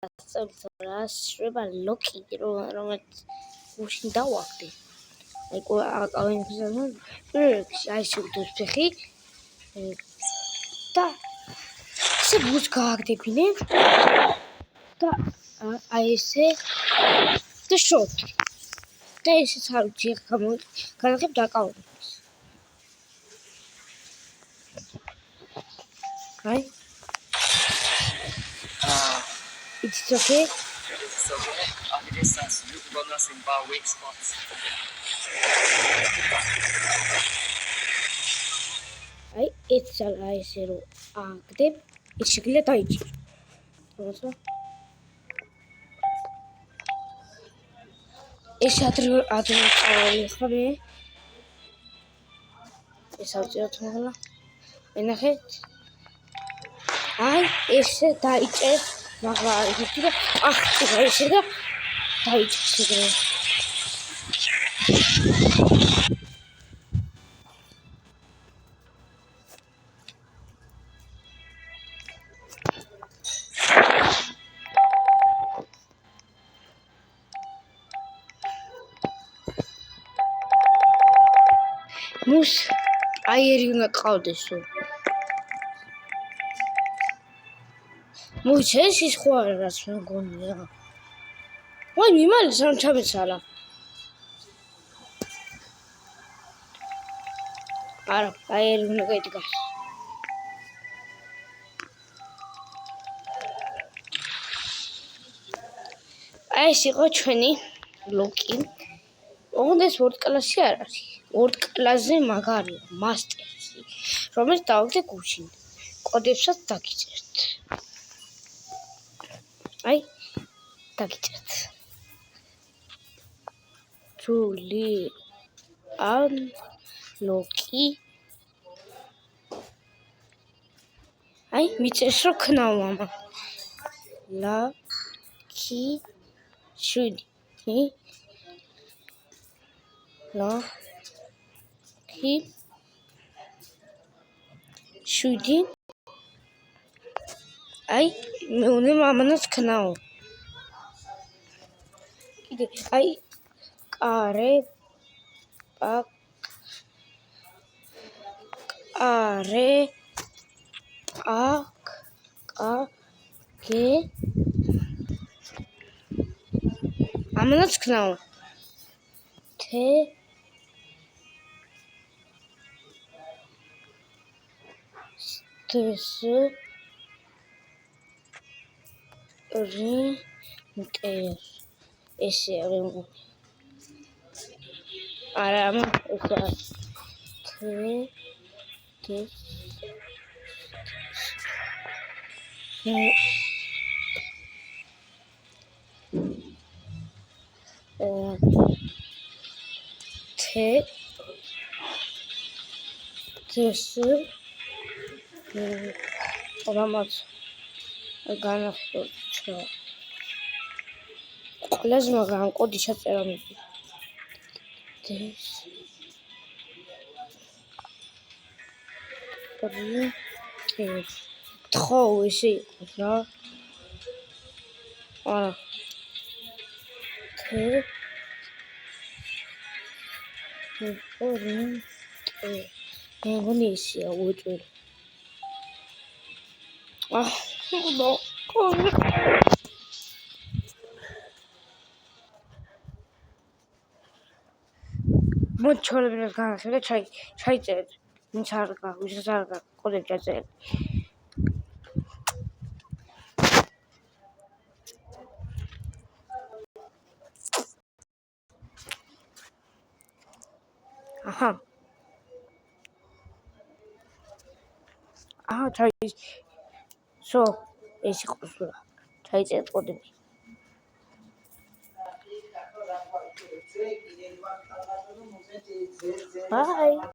რას შვება ლოკი რომელიც გუშინ დავაგდე აი აკავენქიზანო აი შევდოს ფეხი და ესე გულს გააგდებინე და აი ესე და შოთ და ესე თავი განახებ დაკავებს აი It's okay. It's okay. After this, you gonna see bar weak spots. It's a nice little active. It's a little tight. Also, it's a true adult. It's out there tomorrow. In a head. It's a tight. Magari შეიძლება დაიჭირე მუს აიერი უნდა ყავდესო მოიჩეს ის ხო არა რაც მეგონია ვაი მიმალი სამ ჩამეცალა არა აიერი უნდა გაიდგას აი ეს იყო ჩვენი ლოკი ოღონდ ეს ვორდ კლასი არ არის ვორდ კლასზე მაგარია მასტერსი რომელიც დავაგდე გუშინ კოდებსაც დაგიწერთ აი დაგიწერთ ჯული ან ლოკი აი მიწერს რომ ქნაო მამა ლაკი შვიდი ლაკი შვიდი აი მეუნე მამანაც ქნაო კიდე აი კარე კე ამანაც ქნაო თე სტრეს რინტერ ესე არა ესე რამაც განახორციელა ყველაზე მაგრამ კოდი ჩაწერა მიდი თხო ესე იყოს რა არა მეგონი ისია უეჭველი მოდი ჩოლებინას განახილე და ჩაიწერეთ ვინც არ კოდები ჩაწერეთ აჰა ჩაიწერე ეს იყოს რა ჩაიწერეთ კოდები Bye.